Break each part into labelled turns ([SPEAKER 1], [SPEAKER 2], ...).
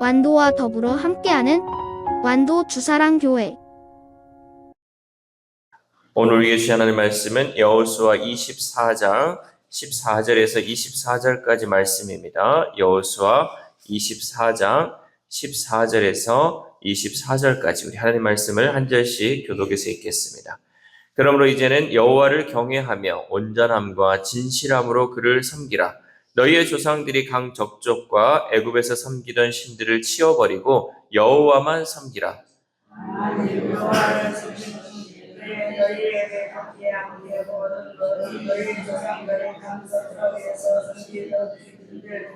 [SPEAKER 1] 완도와 더불어 함께하는 완도 주사랑교회.
[SPEAKER 2] 오늘 우리에게 주신 하나님의 말씀은 여호수아 24장 14절에서 24절까지 말씀입니다. 여호수아 24장 14절에서 24절까지 우리 하나님 말씀을 한 절씩 교독해서 읽겠습니다. 그러므로 이제는 여호와를 경외하며 온전함과 진실함으로 그를 섬기라. 너희의 조상들이 강 저쪽과 애굽에서 섬기던 신들을 치워버리고 여호와만 섬기라.
[SPEAKER 3] 너희에게 함께 너희 조상들의 강서쪽에서 섬기던 신들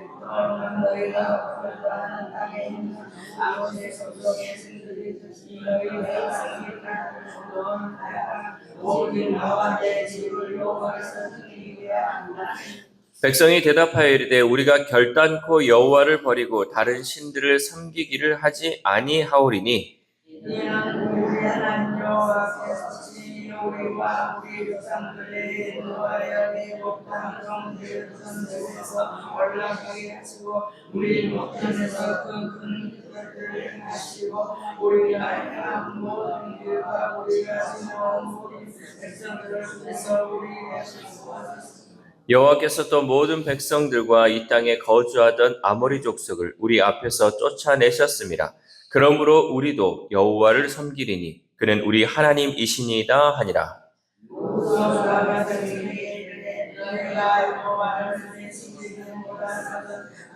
[SPEAKER 3] 너희가 거주하는 땅에 있는 아모리 족속의 신들이 너희가 섬기라. 오직 나와 내 집을 여호와께서 섬기게 한다.
[SPEAKER 2] 백성이 대답하여 이르되 우리가 결단코 여호와를 버리고 다른 신들을 섬기기를 하지 아니하오리니
[SPEAKER 3] 이는 우리 하나님 여호와께서 우리와 우리 조상들의 인도하여 애굽 땅 정들에서 올라가게 하시고 우리 목전에서 그 큰 것들을 행하시고 우리가 행한 모든 일과 우리가 심어온 모든 백성들을 위해서 우리에게 하시고
[SPEAKER 2] 여호와께서 또 모든 백성들과 이 땅에 거주하던 아모리 족속을 우리 앞에서 쫓아내셨습니다. 그러므로 우리도 여호와를 섬기리니 그는 우리 하나님이시니이다 하니라.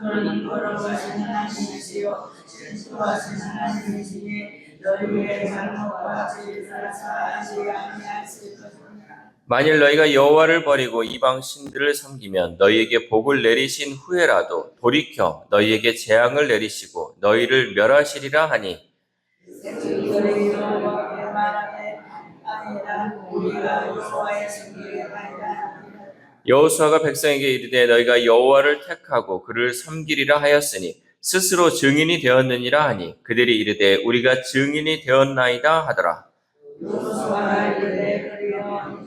[SPEAKER 3] 그는 걸어가신 하나님이시요 신수하신 하나님이시니 너희의 잘못과 죄를 사하지 아니하실 것입니다.
[SPEAKER 2] 만일 너희가 여호와를 버리고 이방 신들을 섬기면 너희에게 복을 내리신 후에라도 돌이켜 너희에게 재앙을 내리시고 너희를 멸하시리라 하니
[SPEAKER 3] 너희 여호와께 말하되 아니라 우리가 여호와의 섬기게 하리라.
[SPEAKER 2] 여호수아가 백성에게 이르되 너희가 여호와를 택하고 그를 섬기리라 하였으니 스스로 증인이 되었느니라 하니 그들이 이르되 우리가 증인이 되었나이다 하더라.
[SPEAKER 3] 여호수아가 이르되 그리하여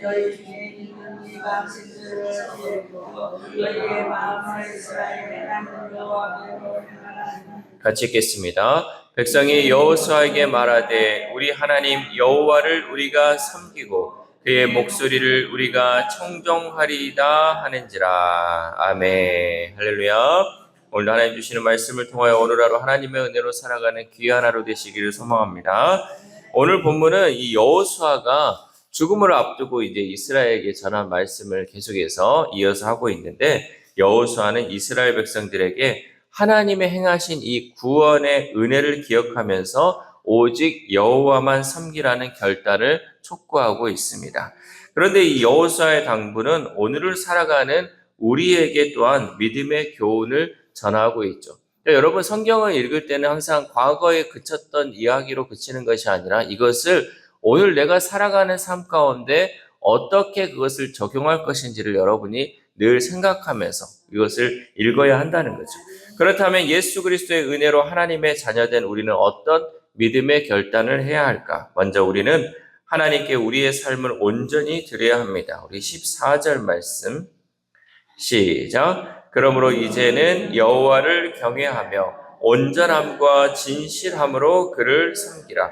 [SPEAKER 3] 너희 중에 있는 이방 신들을 피하고 너희의 마음을 이스라엘의 하나님 여호와께로 향하라.
[SPEAKER 2] 같이 읽겠습니다. 백성이 여호수아에게 말하되 우리 하나님 여호와를 우리가 섬기고 그의 목소리를 우리가 청종하리이다 하는지라. 아멘. 할렐루야. 오늘 하나님 주시는 말씀을 통하여 오늘 하루 하나님의 은혜로 살아가는 귀한 하루 되시기를 소망합니다. 오늘 본문은 이 여호수아가 죽음을 앞두고 이제 이스라엘에게 전한 말씀을 계속해서 이어서 하고 있는데 여호수아는 이스라엘 백성들에게 하나님의 행하신 이 구원의 은혜를 기억하면서 오직 여호와만 섬기라는 결단을 촉구하고 있습니다. 그런데 이 여호수아의 당부는 오늘을 살아가는 우리에게 또한 믿음의 교훈을 전하고 있죠. 그러니까 여러분 성경을 읽을 때는 항상 과거에 그쳤던 이야기로 그치는 것이 아니라 이것을 오늘 내가 살아가는 삶 가운데 어떻게 그것을 적용할 것인지를 여러분이 늘 생각하면서 이것을 읽어야 한다는 거죠. 그렇다면 예수 그리스도의 은혜로 하나님의 자녀된 우리는 어떤 믿음의 결단을 해야 할까? 먼저 우리는 하나님께 우리의 삶을 온전히 드려야 합니다. 우리 14절 말씀 시작. 그러므로 이제는 여호와를 경외하며 온전함과 진실함으로 그를 섬기라.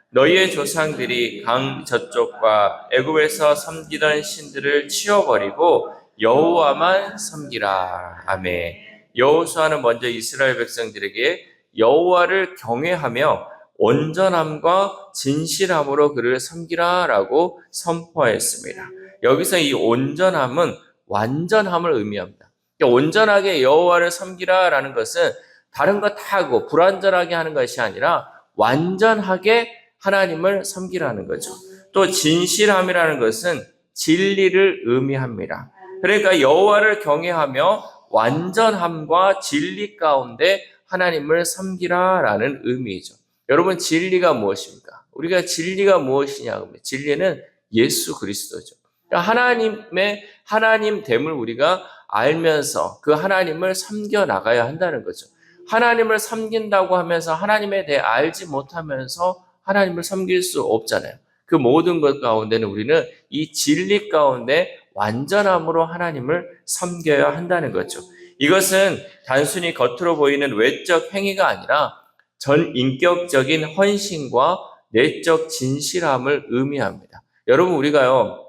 [SPEAKER 2] 너희의 조상들이 강 저쪽과 애굽에서 섬기던 신들을 치워버리고 여호와만 섬기라. 아멘. 여호수아는 먼저 이스라엘 백성들에게 여호와를 경외하며 온전함과 진실함으로 그를 섬기라라고 선포했습니다. 여기서 이 온전함은 완전함을 의미합니다. 온전하게 여호와를 섬기라라는 것은 다른 거 다 하고 불완전하게 하는 것이 아니라 완전하게 하나님을 섬기라는 거죠. 또 진실함이라는 것은 진리를 의미합니다. 그러니까 여호와를 경외하며 완전함과 진리 가운데 하나님을 섬기라라는 의미이죠. 여러분 진리가 무엇입니까? 우리가 진리가 무엇이냐? 진리는 예수 그리스도죠. 그러니까 하나님의 하나님됨을 우리가 알면서 그 하나님을 섬겨 나가야 한다는 거죠. 하나님을 섬긴다고 하면서 하나님에 대해 알지 못하면서 하나님을 섬길 수 없잖아요. 그 모든 것 가운데는 우리는 이 진리 가운데 완전함으로 하나님을 섬겨야 한다는 거죠. 이것은 단순히 겉으로 보이는 외적 행위가 아니라 전 인격적인 헌신과 내적 진실함을 의미합니다. 여러분, 우리가요,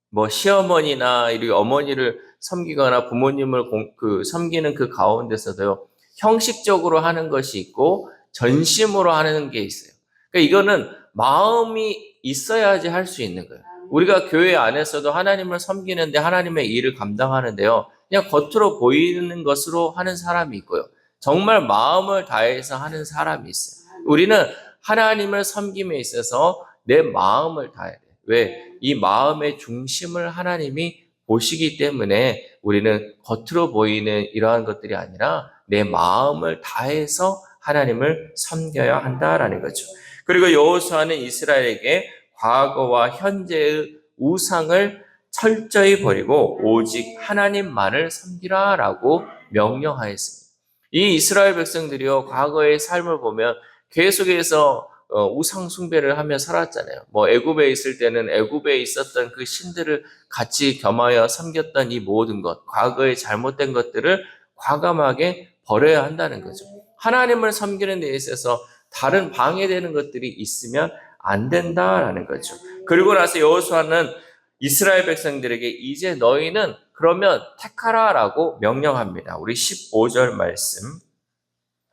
[SPEAKER 2] 뭐 시어머니나 이 어머니를 섬기거나 부모님을 섬기는 그 가운데서도요, 형식적으로 하는 것이 있고 전심으로 하는 게 있어요. 그러니까 이거는 마음이 있어야지 할 수 있는 거예요. 우리가 교회 안에서도 하나님을 섬기는데 하나님의 일을 감당하는데요, 그냥 겉으로 보이는 것으로 하는 사람이 있고요, 정말 마음을 다해서 하는 사람이 있어요. 우리는 하나님을 섬김에 있어서 내 마음을 다해야 돼요. 왜? 이 마음의 중심을 하나님이 보시기 때문에 우리는 겉으로 보이는 이러한 것들이 아니라 내 마음을 다해서 하나님을 섬겨야 한다라는 거죠. 그리고 여호수아는 이스라엘에게 과거와 현재의 우상을 철저히 버리고 오직 하나님만을 섬기라라고 명령하였습니다. 이 이스라엘 백성들이요, 과거의 삶을 보면 계속해서 우상 숭배를 하며 살았잖아요. 뭐 애굽에 있을 때는 애굽에 있었던 그 신들을 같이 겸하여 섬겼던 이 모든 것, 과거의 잘못된 것들을 과감하게 버려야 한다는 거죠. 하나님을 섬기는 데 있어서 다른 방해되는 것들이 있으면 안 된다라는 거죠. 그리고 나서 여호수아는 이스라엘 백성들에게 이제 너희는 그러면 택하라라고 명령합니다. 우리 15절 말씀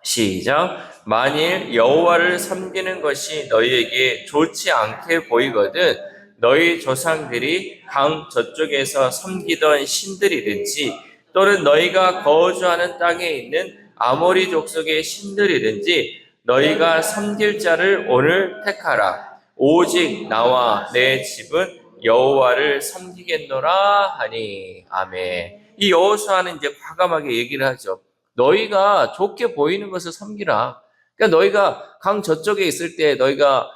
[SPEAKER 2] 시작. 만일 여호와를 섬기는 것이 너희에게 좋지 않게 보이거든 너희 조상들이 강 저쪽에서 섬기던 신들이든지 또는 너희가 거주하는 땅에 있는 아모리 족속의 신들이든지 너희가 섬길 자를 오늘 택하라. 오직 나와 내 집은 여호와를 섬기겠노라 하니. 아멘. 이 여호수아는 이제 과감하게 얘기를 하죠. 너희가 좋게 보이는 것을 섬기라. 그러니까 너희가 강 저쪽에 있을 때 너희가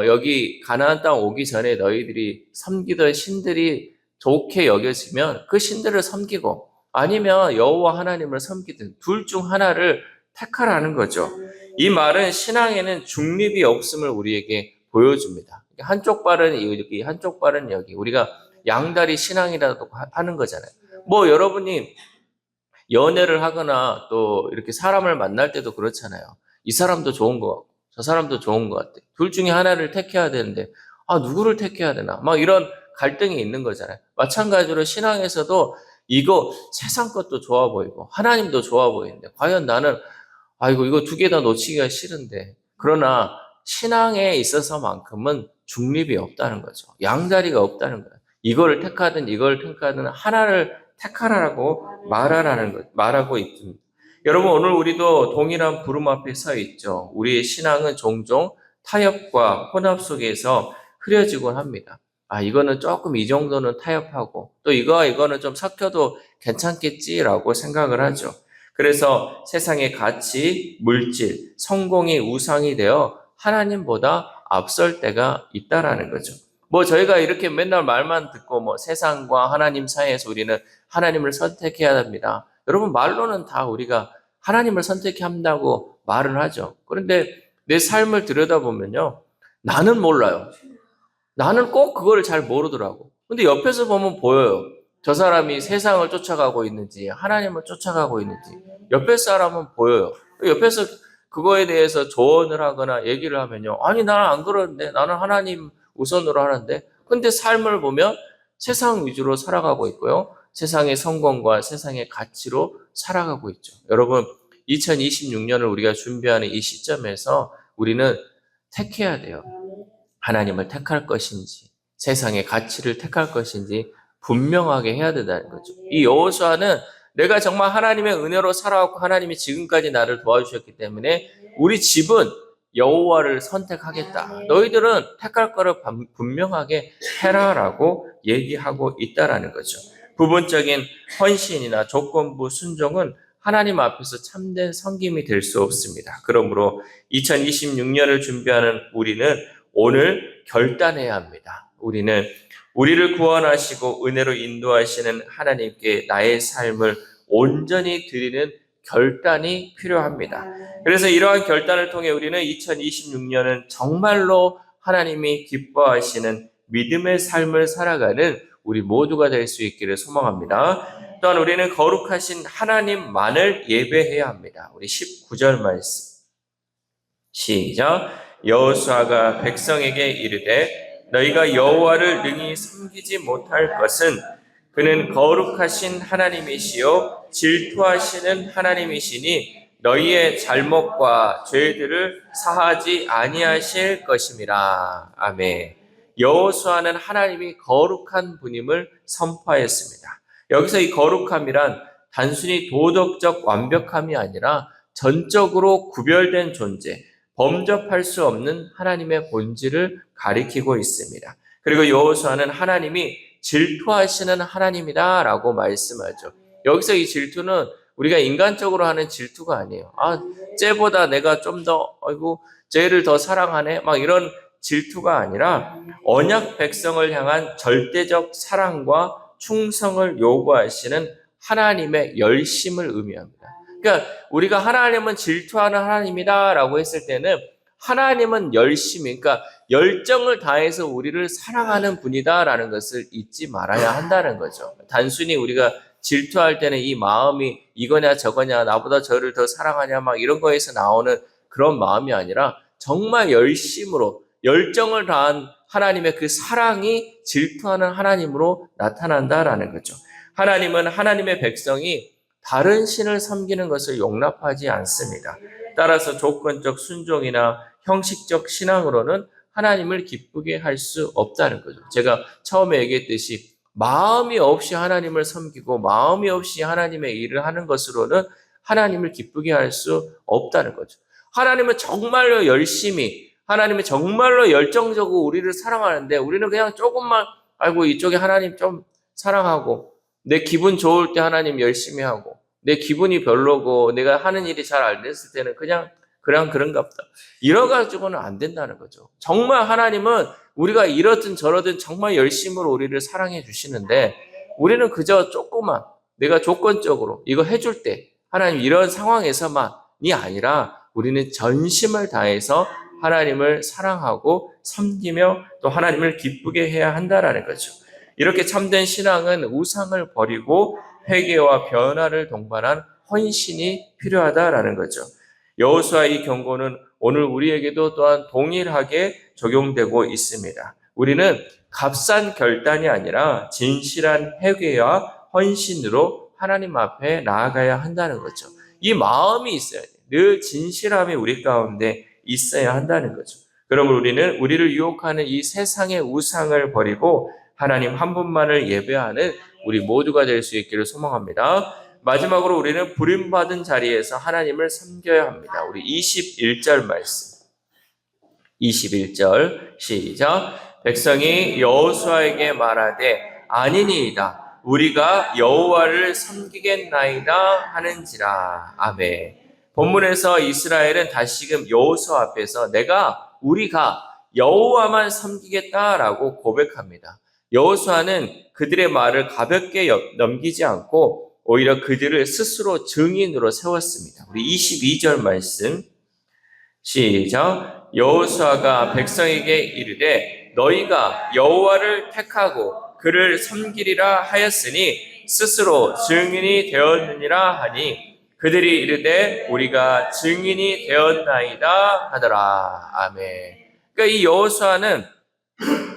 [SPEAKER 2] 여기 가나안 땅 오기 전에 너희들이 섬기던 신들이 좋게 여겨지면 그 신들을 섬기고 아니면 여호와 하나님을 섬기든 둘 중 하나를 택하라는 거죠. 이 말은 신앙에는 중립이 없음을 우리에게 보여줍니다. 한쪽 발은 여기, 한쪽 발은 여기. 우리가 양다리 신앙이라도 하는 거잖아요. 뭐 여러분이 연애를 하거나 또 이렇게 사람을 만날 때도 그렇잖아요. 이 사람도 좋은 것 같고 저 사람도 좋은 것 같아. 둘 중에 하나를 택해야 되는데 누구를 택해야 되나? 막 이런 갈등이 있는 거잖아요. 마찬가지로 신앙에서도 이거 세상 것도 좋아 보이고 하나님도 좋아 보이는데 과연 나는 이거 두 개 다 놓치기가 싫은데, 그러나 신앙에 있어서만큼은 중립이 없다는 거죠. 양다리가 없다는 거예요. 이거를 택하든 이걸 택하든 하나를 택하라고 말하고 있습니다. 여러분, 오늘 우리도 동일한 부름 앞에 서 있죠. 우리의 신앙은 종종 타협과 혼합 속에서 흐려지곤 합니다. 이거는 조금 이 정도는 타협하고 또 이거는 좀 섞여도 괜찮겠지라고 생각을 하죠. 그래서 세상의 가치, 물질, 성공이 우상이 되어 하나님보다 앞설 때가 있다라는 거죠. 뭐 저희가 이렇게 맨날 말만 듣고 뭐 세상과 하나님 사이에서 우리는 하나님을 선택해야 합니다. 여러분, 말로는 다 우리가 하나님을 선택해야 한다고 말을 하죠. 그런데 내 삶을 들여다보면요, 나는 몰라요. 나는 꼭 그거를 잘 모르더라고. 근데 옆에서 보면 보여요. 저 사람이 세상을 쫓아가고 있는지 하나님을 쫓아가고 있는지 옆에 사람은 보여요. 옆에서 그거에 대해서 조언을 하거나 얘기를 하면요, 아니 나는 안 그러는데, 나는 하나님 우선으로 하는데, 근데 삶을 보면 세상 위주로 살아가고 있고요, 세상의 성공과 세상의 가치로 살아가고 있죠. 여러분, 2026년을 우리가 준비하는 이 시점에서 우리는 택해야 돼요. 하나님을 택할 것인지 세상의 가치를 택할 것인지 분명하게 해야 된다는 거죠. 이 여호수아는 내가 정말 하나님의 은혜로 살아왔고 하나님이 지금까지 나를 도와주셨기 때문에 우리 집은 여호와를 선택하겠다. 너희들은 택할 거를 분명하게 해라라고 얘기하고 있다라는 거죠. 부분적인 헌신이나 조건부 순종은 하나님 앞에서 참된 섬김이 될 수 없습니다. 그러므로 2026년을 준비하는 우리는 오늘 결단해야 합니다. 우리는 우리를 구원하시고 은혜로 인도하시는 하나님께 나의 삶을 온전히 드리는 결단이 필요합니다. 그래서 이러한 결단을 통해 우리는 2026년은 정말로 하나님이 기뻐하시는 믿음의 삶을 살아가는 우리 모두가 될 수 있기를 소망합니다. 또한 우리는 거룩하신 하나님만을 예배해야 합니다. 우리 19절 말씀 시작. 여호수아가 백성에게 이르되 너희가 여호와를 능히 섬기지 못할 것은 그는 거룩하신 하나님이시요 질투하시는 하나님이시니 너희의 잘못과 죄들을 사하지 아니하실 것임이라. 아멘. 여호수아는 하나님이 거룩한 분임을 선포하였습니다. 여기서 이 거룩함이란 단순히 도덕적 완벽함이 아니라 전적으로 구별된 존재, 범접할 수 없는 하나님의 본질을 가리키고 있습니다. 그리고 여호수아는 하나님이 질투하시는 하나님이다라고 말씀하죠. 여기서 이 질투는 우리가 인간적으로 하는 질투가 아니에요. 쟤보다 내가 좀 더, 쟤를 더 사랑하네? 막 이런 질투가 아니라 언약 백성을 향한 절대적 사랑과 충성을 요구하시는 하나님의 열심을 의미합니다. 그러니까 우리가 하나님은 질투하는 하나님이다라고 했을 때는 하나님은 열심히, 그러니까 열정을 다해서 우리를 사랑하는 분이다라는 것을 잊지 말아야 한다는 거죠. 단순히 우리가 질투할 때는 이 마음이 이거냐 저거냐, 나보다 저를 더 사랑하냐 막 이런 거에서 나오는 그런 마음이 아니라 정말 열심으로 열정을 다한 하나님의 그 사랑이 질투하는 하나님으로 나타난다라는 거죠. 하나님은 하나님의 백성이 다른 신을 섬기는 것을 용납하지 않습니다. 따라서 조건적 순종이나 형식적 신앙으로는 하나님을 기쁘게 할 수 없다는 거죠. 제가 처음에 얘기했듯이 마음이 없이 하나님을 섬기고 마음이 없이 하나님의 일을 하는 것으로는 하나님을 기쁘게 할 수 없다는 거죠. 하나님은 정말로 열심히, 하나님은 정말로 열정적으로 우리를 사랑하는데 우리는 그냥 조금만 이쪽에 하나님 좀 사랑하고 내 기분 좋을 때 하나님 열심히 하고 내 기분이 별로고 내가 하는 일이 잘 안 됐을 때는 그냥 그런가 보다. 이래가지고는 안 된다는 거죠. 정말 하나님은 우리가 이러든 저러든 정말 열심으로 우리를 사랑해 주시는데 우리는 그저 조금만 내가 조건적으로 이거 해줄 때 하나님 이런 상황에서만이 아니라 우리는 전심을 다해서 하나님을 사랑하고 섬기며 또 하나님을 기쁘게 해야 한다라는 거죠. 이렇게 참된 신앙은 우상을 버리고 회개와 변화를 동반한 헌신이 필요하다라는 거죠. 여호수아의 경고는 오늘 우리에게도 또한 동일하게 적용되고 있습니다. 우리는 값싼 결단이 아니라 진실한 회개와 헌신으로 하나님 앞에 나아가야 한다는 거죠. 이 마음이 있어야 돼요. 늘 진실함이 우리 가운데 있어야 한다는 거죠. 그러면 우리는 우리를 유혹하는 이 세상의 우상을 버리고 하나님 한 분만을 예배하는 우리 모두가 될 수 있기를 소망합니다. 마지막으로 우리는 부름받은 자리에서 하나님을 섬겨야 합니다. 우리 21절 말씀. 21절 시작. 백성이 여호수아에게 말하되 아니니이다. 우리가 여호와를 섬기겠나이다 하는지라. 아멘. 본문에서 이스라엘은 다시금 여호수아 앞에서 우리가 여호와만 섬기겠다라고 고백합니다. 여호수아는 그들의 말을 가볍게 넘기지 않고 오히려 그들을 스스로 증인으로 세웠습니다. 우리 22절 말씀 시작. 여호수아가 백성에게 이르되 너희가 여호와를 택하고 그를 섬기리라 하였으니 스스로 증인이 되었느니라 하니 그들이 이르되 우리가 증인이 되었나이다 하더라. 아멘. 그러니까 이 여호수아는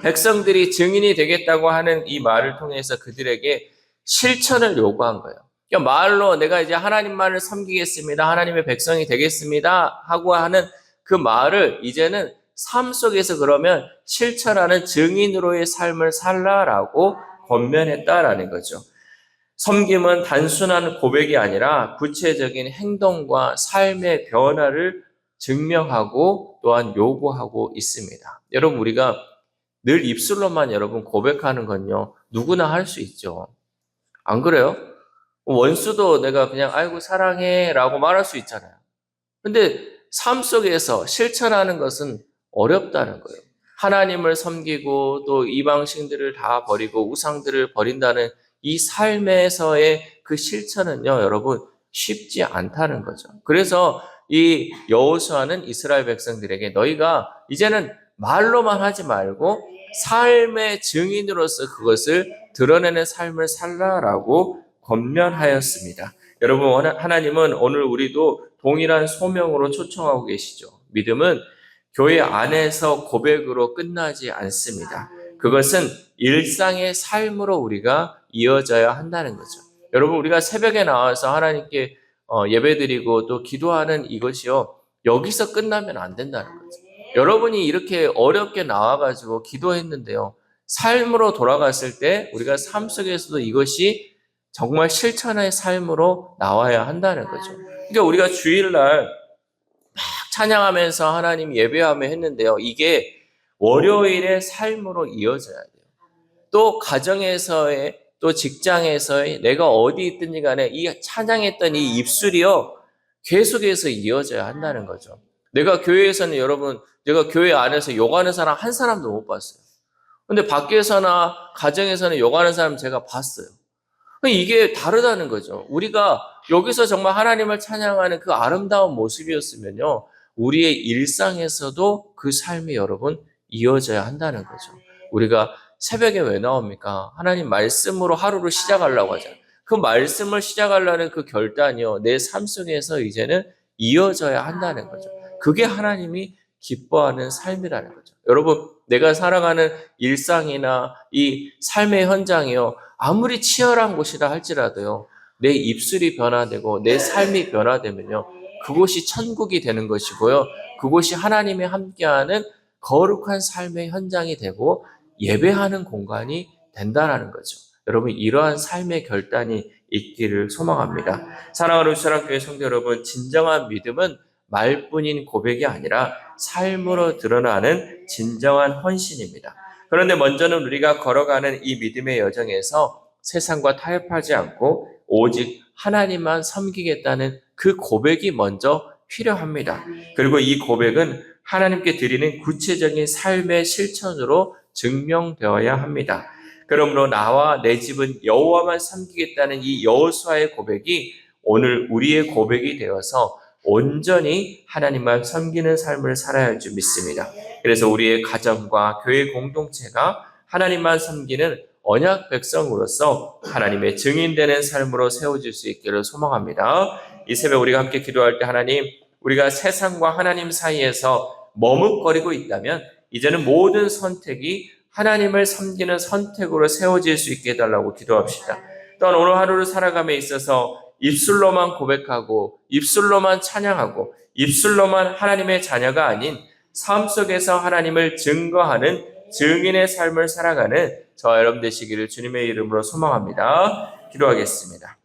[SPEAKER 2] 백성들이 증인이 되겠다고 하는 이 말을 통해서 그들에게 실천을 요구한 거예요. 그러니까 말로 내가 이제 하나님만을 섬기겠습니다. 하나님의 백성이 되겠습니다. 하고 하는 그 말을 이제는 삶 속에서 그러면 실천하는 증인으로의 삶을 살라라고 권면했다라는 거죠. 섬김은 단순한 고백이 아니라 구체적인 행동과 삶의 변화를 증명하고 또한 요구하고 있습니다. 여러분 우리가 늘 입술로만 여러분 고백하는 건요. 누구나 할 수 있죠. 안 그래요? 원수도 내가 그냥 아이고 사랑해 라고 말할 수 있잖아요. 근데 삶 속에서 실천하는 것은 어렵다는 거예요. 하나님을 섬기고 또 이방신들을 다 버리고 우상들을 버린다는 이 삶에서의 그 실천은요, 여러분 쉽지 않다는 거죠. 그래서 이 여호수아는 이스라엘 백성들에게 너희가 이제는 말로만 하지 말고 삶의 증인으로서 그것을 드러내는 삶을 살라라고 권면하였습니다. 여러분, 하나님은 오늘 우리도 동일한 소명으로 초청하고 계시죠. 믿음은 교회 안에서 고백으로 끝나지 않습니다. 그것은 일상의 삶으로 우리가 이어져야 한다는 거죠. 여러분, 우리가 새벽에 나와서 하나님께 예배드리고 또 기도하는 이것이요, 여기서 끝나면 안 된다는 거죠. 여러분이 이렇게 어렵게 나와가지고 기도했는데요, 삶으로 돌아갔을 때 우리가 삶 속에서도 이것이 정말 실천의 삶으로 나와야 한다는 거죠. 그러니까 우리가 주일날 막 찬양하면서 하나님 예배하며 했는데요, 이게 월요일의 삶으로 이어져야 돼요. 또 가정에서의, 또 직장에서의, 내가 어디 있든지 간에 이 찬양했던 이 입술이요, 계속해서 이어져야 한다는 거죠. 내가 교회에서는, 여러분, 내가 교회 안에서 욕하는 사람 한 사람도 못 봤어요. 근데 밖에서나 가정에서는 욕하는 사람 제가 봤어요. 이게 다르다는 거죠. 우리가 여기서 정말 하나님을 찬양하는 그 아름다운 모습이었으면요, 우리의 일상에서도 그 삶이 여러분 이어져야 한다는 거죠. 우리가 새벽에 왜 나옵니까? 하나님 말씀으로 하루를 시작하려고 하잖아요. 그 말씀을 시작하려는 그 결단이요, 내 삶 속에서 이제는 이어져야 한다는 거죠. 그게 하나님이 기뻐하는 삶이라는 거죠. 여러분, 내가 살아가는 일상이나 이 삶의 현장이요, 아무리 치열한 곳이라 할지라도요, 내 입술이 변화되고 내 삶이 변화되면요, 그곳이 천국이 되는 것이고요, 그곳이 하나님이 함께하는 거룩한 삶의 현장이 되고 예배하는 공간이 된다는 거죠. 여러분, 이러한 삶의 결단이 있기를 소망합니다. 사랑하는 사랑교회 성도 여러분, 진정한 믿음은 말뿐인 고백이 아니라 삶으로 드러나는 진정한 헌신입니다. 그런데 먼저는 우리가 걸어가는 이 믿음의 여정에서 세상과 타협하지 않고 오직 하나님만 섬기겠다는 그 고백이 먼저 필요합니다. 그리고 이 고백은 하나님께 드리는 구체적인 삶의 실천으로 증명되어야 합니다. 그러므로 나와 내 집은 여호와만 섬기겠다는 이 여호수아의 고백이 오늘 우리의 고백이 되어서 온전히 하나님만 섬기는 삶을 살아야 할 줄 믿습니다. 그래서 우리의 가정과 교회 공동체가 하나님만 섬기는 언약 백성으로서 하나님의 증인되는 삶으로 세워질 수 있기를 소망합니다. 이 새벽 우리가 함께 기도할 때, 하나님, 우리가 세상과 하나님 사이에서 머뭇거리고 있다면 이제는 모든 선택이 하나님을 섬기는 선택으로 세워질 수 있게 해달라고 기도합시다. 또한 오늘 하루를 살아감에 있어서 입술로만 고백하고 입술로만 찬양하고 입술로만 하나님의 자녀가 아닌 삶 속에서 하나님을 증거하는 증인의 삶을 살아가는 저와 여러분 되시기를 주님의 이름으로 소망합니다. 기도하겠습니다.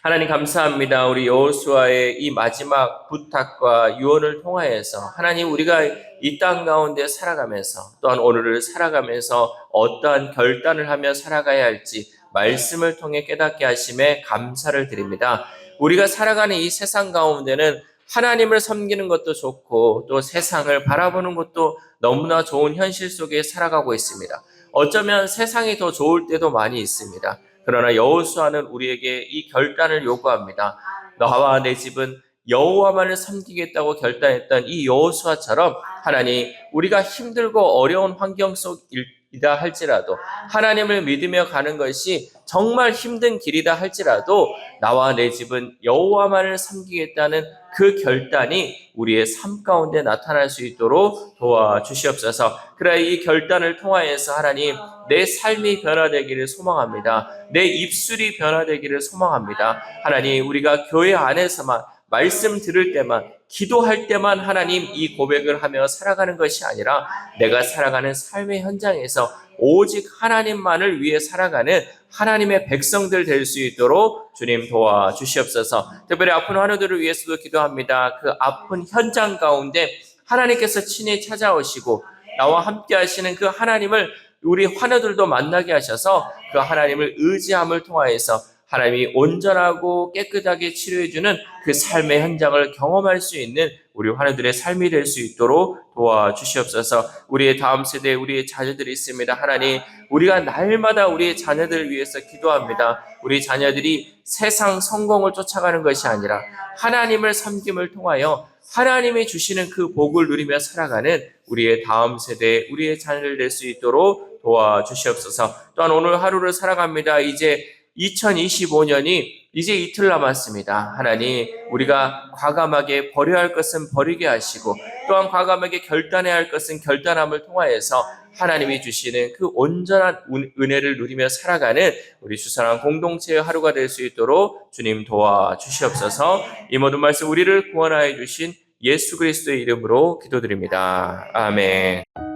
[SPEAKER 2] 하나님 감사합니다. 우리 여호수아의 이 마지막 부탁과 유언을 통하여서 하나님, 우리가 이 땅 가운데 살아가면서 또한 오늘을 살아가면서 어떠한 결단을 하며 살아가야 할지 말씀을 통해 깨닫게 하심에 감사를 드립니다. 우리가 살아가는 이 세상 가운데는 하나님을 섬기는 것도 좋고 또 세상을 바라보는 것도 너무나 좋은 현실 속에 살아가고 있습니다. 어쩌면 세상이 더 좋을 때도 많이 있습니다. 그러나 여호수아는 우리에게 이 결단을 요구합니다. 나와 내 집은 여호와만을 섬기겠다고 결단했던 이 여호수아처럼 하나님, 우리가 힘들고 어려운 환경 속이다 할지라도, 하나님을 믿으며 가는 것이 정말 힘든 길이다 할지라도 나와 내 집은 여호와만을 섬기겠다는 그 결단이 우리의 삶 가운데 나타날 수 있도록 도와주시옵소서. 그래, 이 결단을 통하여서 하나님, 내 삶이 변화되기를 소망합니다. 내 입술이 변화되기를 소망합니다. 하나님, 우리가 교회 안에서만 말씀 들을 때만, 기도할 때만 하나님 이 고백을 하며 살아가는 것이 아니라 내가 살아가는 삶의 현장에서 오직 하나님만을 위해 살아가는 하나님의 백성들 될 수 있도록 주님 도와주시옵소서. 특별히 아픈 환우들을 위해서도 기도합니다. 그 아픈 현장 가운데 하나님께서 친히 찾아오시고 나와 함께 하시는 그 하나님을 우리 환우들도 만나게 하셔서 그 하나님을 의지함을 통하여서 하나님이 온전하고 깨끗하게 치료해주는 그 삶의 현장을 경험할 수 있는 우리 환우들의 삶이 될 수 있도록 도와주시옵소서. 우리의 다음 세대에 우리의 자녀들이 있습니다. 하나님, 우리가 날마다 우리의 자녀들을 위해서 기도합니다. 우리 자녀들이 세상 성공을 쫓아가는 것이 아니라 하나님을 섬김을 통하여 하나님이 주시는 그 복을 누리며 살아가는 우리의 다음 세대, 우리의 자녀들 될 수 있도록 도와주시옵소서. 또한 오늘 하루를 살아갑니다. 이제 2025년이 이제 이틀 남았습니다. 하나님, 우리가 과감하게 버려야 할 것은 버리게 하시고 또한 과감하게 결단해야 할 것은 결단함을 통하여서 하나님이 주시는 그 온전한 은혜를 누리며 살아가는 우리 수사랑 공동체의 하루가 될 수 있도록 주님 도와주시옵소서. 이 모든 말씀 우리를 구원하여 주신 예수 그리스도의 이름으로 기도드립니다. 아멘.